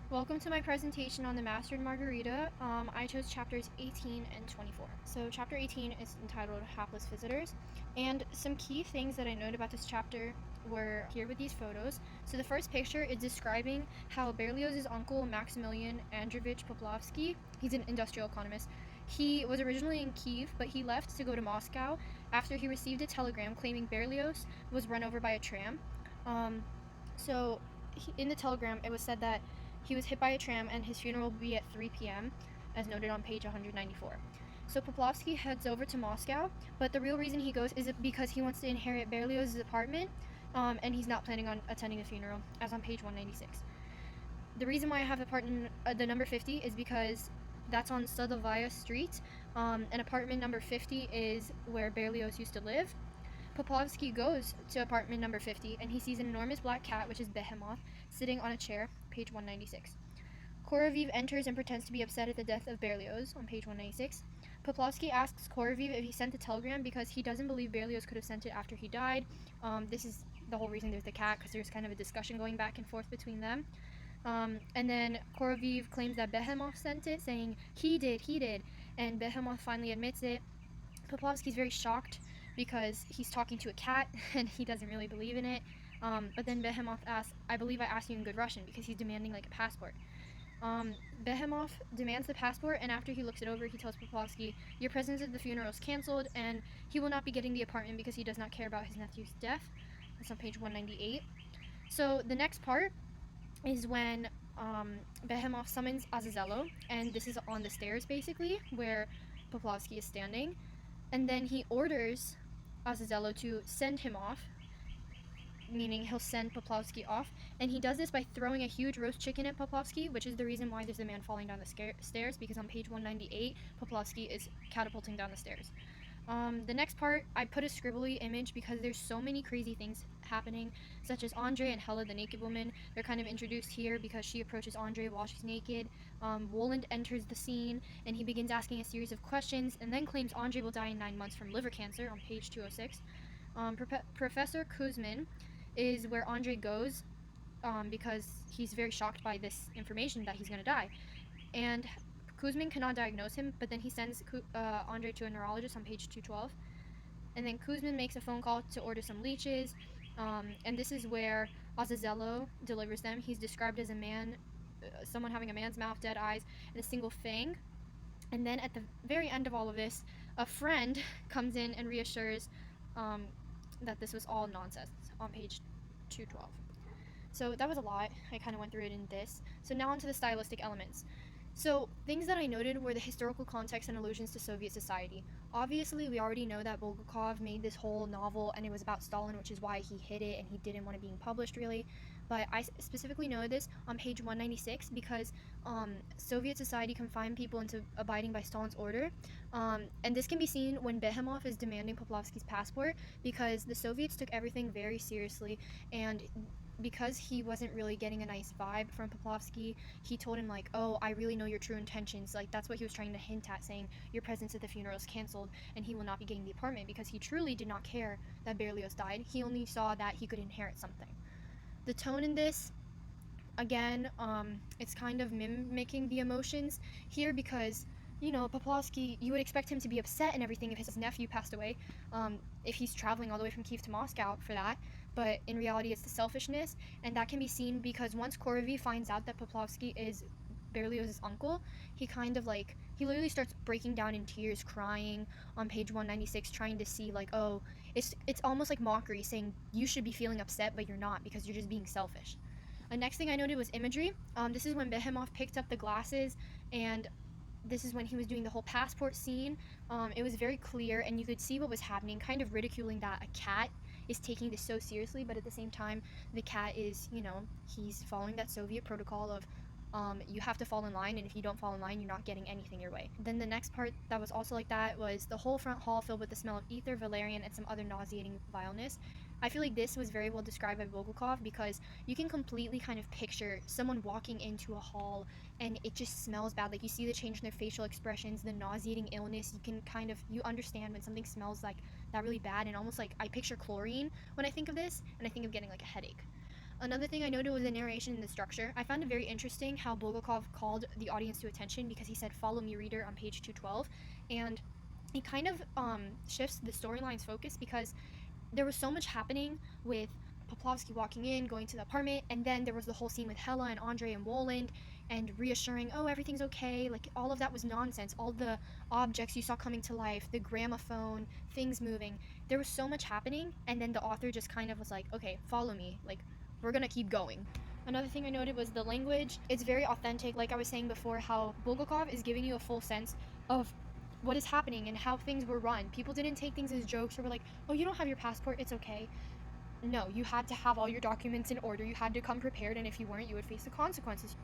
Welcome to my presentation on the Mastered Margarita. I chose chapters 18 and 24. So chapter 18 is entitled Hapless Visitors, and some key things that I noted about this chapter were here with these photos. So the first picture is describing how Berlioz's uncle Maximilian Andreevich Poplavsky, he's an industrial economist, he was originally in Kiev, but he left to go to Moscow after he received a telegram claiming Berlioz was run over by a tram. Um, so in the telegram, it was said that he was hit by a tram and his funeral will be at 3 p.m., as noted on page 194. So Poplovsky heads over to Moscow, but the real reason he goes is because he wants to inherit Berlioz's apartment, and he's not planning on attending the funeral, as on page 196. The reason why I have the number 50 is because that's on Sadovaya Street, and apartment number 50 is where Berlioz used to live. Poplovsky goes to apartment number 50 and he sees an enormous black cat, which is Behemoth, sitting on a chair, page 196. Koroviv enters and pretends to be upset at the death of Berlioz, on page 196. Poplovsky asks Koroviv if he sent the telegram because he doesn't believe Berlioz could have sent it after he died. This is the whole reason there's the cat, because there's kind of a discussion going back and forth between them. And then Koroviv claims that Behemoth sent it, saying, he did, and Behemoth finally admits it. Poplovsky's very shocked because he's talking to a cat and he doesn't really believe in it. But then Behemoth asks, I believe I asked you in good Russian, because he's demanding like a passport. Behemoth demands the passport, and after he looks it over, he tells Poplovsky, your presence at the funeral is cancelled, and he will not be getting the apartment because he does not care about his nephew's death. That's on page 198. So the next part is when Behemoth summons Azazello, and this is on the stairs basically, where Poplovsky is standing. And then he orders Azazello to send him off, meaning he'll send Poplovsky off. And he does this by throwing a huge roast chicken at Poplovsky, which is the reason why there's a man falling down the stairs, because on page 198, Poplovsky is catapulting down the stairs. The next part, I put a scribbly image because there's so many crazy things happening, such as Andre and Hella, the naked woman. They're kind of introduced here because she approaches Andre while she's naked. Woland enters the scene, and he begins asking a series of questions, and then claims Andre will die in 9 months from liver cancer on page 206. Professor Kuzmin is where Andre goes because he's very shocked by this information that he's going to die. And Kuzmin cannot diagnose him, but then he sends Andre to a neurologist on page 212. And then Kuzmin makes a phone call to order some leeches, and this is where Azazello delivers them. He's described as a man, someone having a man's mouth, dead eyes, and a single fang. And then at the very end of all of this, a friend comes in and reassures that this was all nonsense on page 212. So that was a lot. I kind of went through it in this. So now onto the stylistic elements. So, things that I noted were the historical context and allusions to Soviet society. Obviously, we already know that Bulgakov made this whole novel and it was about Stalin, which is why he hid it and he didn't want it being published, really. But I specifically know this on page 196 because Soviet society confined people into abiding by Stalin's order. And this can be seen when Behemoth is demanding Poplovsky's passport, because the Soviets took everything very seriously, and because he wasn't really getting a nice vibe from Poplovsky, he told him like, oh, I really know your true intentions. Like, that's what he was trying to hint at, saying your presence at the funeral is canceled and he will not be getting the apartment, because he truly did not care that Berlioz died. He only saw that he could inherit something. The tone in this, again, it's kind of mimicking the emotions here, because Poplovsky, you would expect him to be upset and everything if his nephew passed away, if he's traveling all the way from Kiev to Moscow for that. But in reality, it's the selfishness, and that can be seen because once Korovi finds out that Poplovsky is Berlioz's uncle, he literally starts breaking down in tears, crying on page 196, trying to see like, oh, it's almost like mockery, saying you should be feeling upset, but you're not, because you're just being selfish. The next thing I noted was imagery. This is when Behemoth picked up the glasses, and this is when he was doing the whole passport scene. It was very clear, and you could see what was happening, kind of ridiculing that a cat is taking this so seriously, but at the same time, the cat is, he's following that Soviet protocol of you have to fall in line, and if you don't fall in line, you're not getting anything your way. Then the next part that was also like that was the whole front hall filled with the smell of ether, valerian, and some other nauseating vileness. I feel like this was very well described by Bulgakov, because you can completely kind of picture someone walking into a hall and it just smells bad. Like, you see the change in their facial expressions, the nauseating illness. You understand when something smells like that really bad, and almost like I picture chlorine when I think of this, and I think of getting like a headache. Another thing I noted was the narration and the structure. I found it very interesting how Bulgakov called the audience to attention because he said, "Follow me, reader," on page 212, and he kind of shifts the storyline's focus because there was so much happening with Poplovsky walking in, going to the apartment, and then there was the whole scene with Hella and Andre and Woland, and reassuring, oh, everything's okay. Like, all of that was nonsense. All the objects you saw coming to life, the gramophone, things moving. There was so much happening, and then the author just kind of was like, okay, follow me. Like, we're gonna keep going. Another thing I noted was the language. It's very authentic, like I was saying before, how Bulgakov is giving you a full sense of what is happening and how things were run. People didn't take things as jokes or were like, oh, you don't have your passport, it's okay. No, you had to have all your documents in order. You had to come prepared, and if you weren't, you would face the consequences.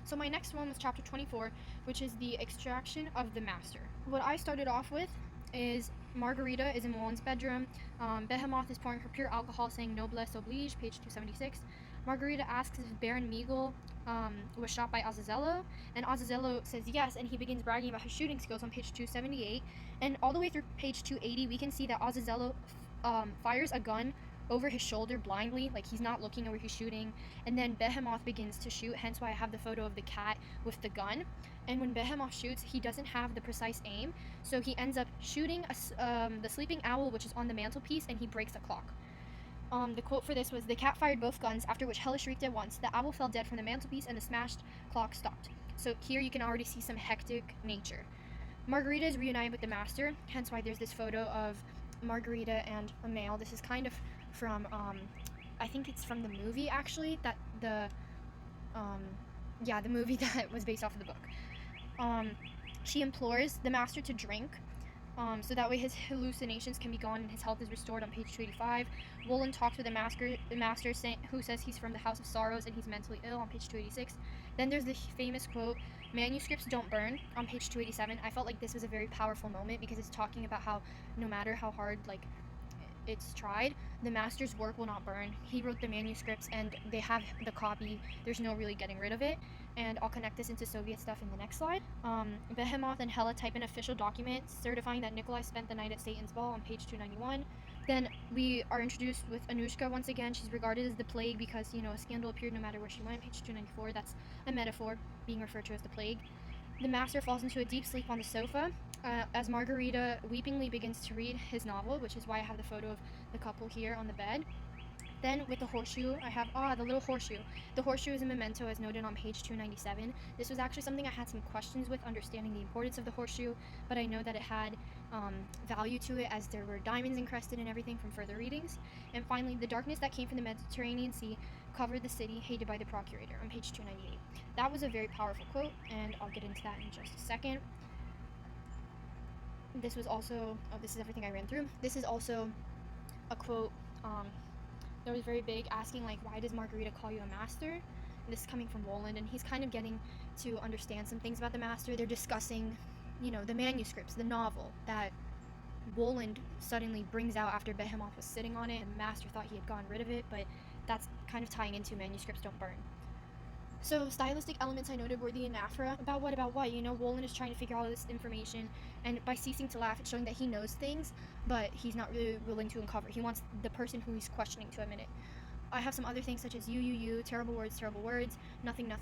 So my next one was chapter 24, which is the extraction of the master. What I started off with is Margarita is in Woland's bedroom. Behemoth is pouring her pure alcohol, saying noblesse oblige, page 276. Margarita asks if Baron Meagle was shot by Azazello, and Azazello says yes, and he begins bragging about his shooting skills on page 278. And all the way through page 280, we can see that Azazello fires a gun over his shoulder blindly, like he's not looking at where he's shooting, and then Behemoth begins to shoot, hence why I have the photo of the cat with the gun. And when Behemoth shoots, he doesn't have the precise aim, so he ends up shooting the sleeping owl, which is on the mantelpiece, and he breaks the clock. The quote for this was, "The cat fired both guns, after which Hella shrieked at once. The owl fell dead from the mantelpiece, and the smashed clock stopped." So here you can already see some hectic nature. Margarita is reunited with the master, hence why there's this photo of Margarita and a male. This is kind of from, I think it's from the movie, actually, that the movie that was based off of the book. She implores the master to drink, so that way his hallucinations can be gone and his health is restored on page 285. Woland talks with the master who says he's from the House of Sorrows and he's mentally ill on page 286. Then there's the famous quote, "Manuscripts don't burn," on page 287. I felt like this was a very powerful moment because it's talking about how no matter how hard, like, it's tried, the master's work will not burn. He wrote the manuscripts and they have the copy. There's no really getting rid of it. And I'll connect this into Soviet stuff in the next slide. Behemoth and Hella type an official document certifying that Nikolai spent the night at Satan's Ball on page 291. Then we are introduced with Anushka once again. She's regarded as the plague because, a scandal appeared no matter where she went, page 294. That's a metaphor being referred to as the plague. The master falls into a deep sleep on the sofa as Margarita weepingly begins to read his novel, which is why I have the photo of the couple here on the bed. Then with the horseshoe, I have, the little horseshoe. The horseshoe is a memento as noted on page 297. This was actually something I had some questions with, understanding the importance of the horseshoe, but I know that it had value to it as there were diamonds encrusted and everything from further readings. And finally, the darkness that came from the Mediterranean Sea covered the city hated by the procurator on page 298. That was a very powerful quote, and I'll get into that in just a second. This was also, this is everything I ran through. This is also a quote that was very big, asking, like, why does Margarita call you a master? And this is coming from Woland, and he's kind of getting to understand some things about the master. They're discussing, the manuscripts, the novel that Woland suddenly brings out after Behemoth was sitting on it, and the master thought he had gotten rid of it, but that's kind of tying into manuscripts don't burn. So stylistic elements I noted were the anaphora. About what? Woland is trying to figure out all this information, and by ceasing to laugh, it's showing that he knows things, but he's not really willing to uncover. He wants the person who he's questioning to admit it. I have some other things such as you, terrible words, nothing,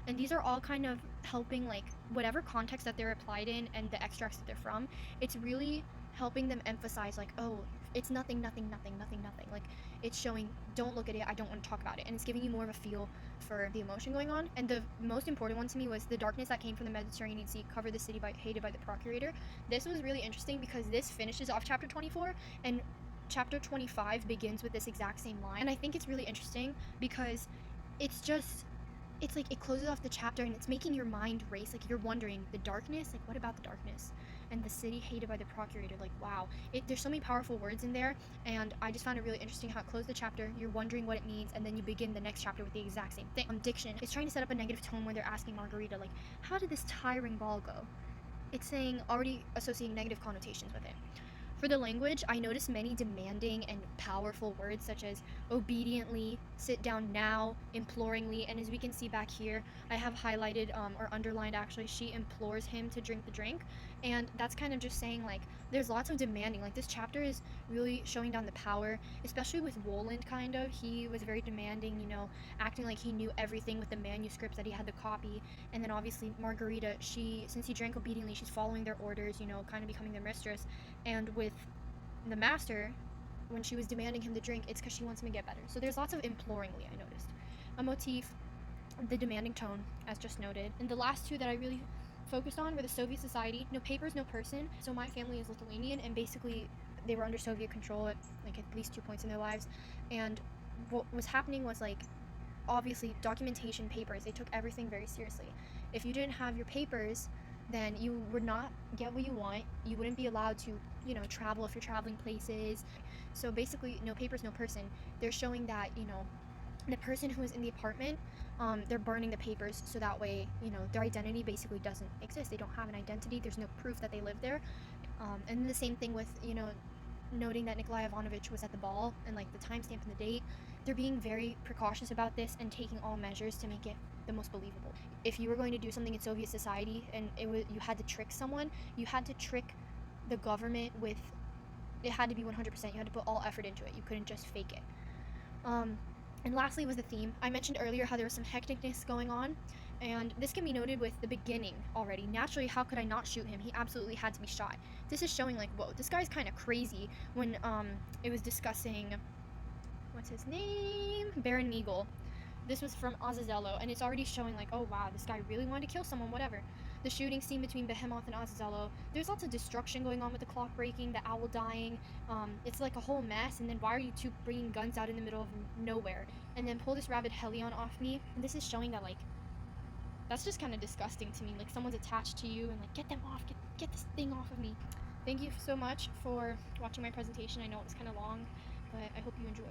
and these are all kind of helping, like, whatever context that they're applied in and the extracts that they're from, it's really helping them emphasize, like, oh, it's nothing, like, it's showing, don't look at it, I don't want to talk about it, and it's giving you more of a feel for the emotion going on. And the most important one to me was the darkness that came from the Mediterranean Sea covered the city hated by the procurator. This was really interesting because this finishes off chapter 24, and chapter 25 begins with this exact same line, and I think it's really interesting because it's like it closes off the chapter and it's making your mind race, like you're wondering, the darkness, like what about the darkness, and the city hated by the procurator, like wow, there's so many powerful words in there, and I just found it really interesting how it closed the chapter. You're wondering what it means, and then you begin the next chapter with the exact same thing. Diction is trying to set up a negative tone where they're asking Margarita, like, how did this tiring ball go? It's saying, already associating negative connotations with it. For the language, I noticed many demanding and powerful words such as obediently, sit down now, imploringly. And as we can see back here, I have highlighted or underlined actually, she implores him to drink the drink. And that's kind of just saying like there's lots of demanding. Like this chapter is really showing down the power, especially with Woland. Kind of, he was very demanding, you know, acting like he knew everything with the manuscripts that he had to copy. And then obviously Margarita, she, since he drank obediently, she's following their orders, you know, kind of becoming their mistress. And with the master, when she was demanding him to drink, it's because she wants him to get better. So there's lots of imploringly, I noticed. A motif, the demanding tone, as just noted. And the last two that I really focused on were the Soviet society, no papers, no person. So my family is Lithuanian, and basically they were under Soviet control at like at least 2 points in their lives. And what was happening was like, obviously documentation, papers, they took everything very seriously. If you didn't have your papers, then you would not get what you want. You wouldn't be allowed to, you know, travel if you're traveling places. So basically, no papers, no person. They're showing that, you know, the person who is in the apartment, they're burning the papers so that way, you know, their identity basically doesn't exist. They don't have an identity. There's no proof that they live there. And the same thing with, you know, noting that Nikolai Ivanovich was at the ball and like the timestamp and the date. They're being very precautious about this and taking all measures to make it the most believable. If you were going to do something in Soviet society and you had to trick someone, you had to trick the government with, it had to be 100%. You had to put all effort into it. You couldn't just fake it. And lastly was the theme. I mentioned earlier how there was some hecticness going on, and this can be noted with the beginning already. Naturally, how could I not shoot him? He absolutely had to be shot. This is showing like, whoa, this guy's kind of crazy. When it was discussing, what's his name? Baron Meagle. This was from Azazello, and it's already showing like, oh wow, this guy really wanted to kill someone, whatever. The shooting scene between Behemoth and Azazello, there's lots of destruction going on with the clock breaking, the owl dying. It's like a whole mess, and then why are you two bringing guns out in the middle of nowhere? And then pull this rabid Helion off me. And this is showing that like, that's just kind of disgusting to me. Like someone's attached to you and like, get them off, get this thing off of me. Thank you so much for watching my presentation. I know it was kind of long, but I hope you enjoyed.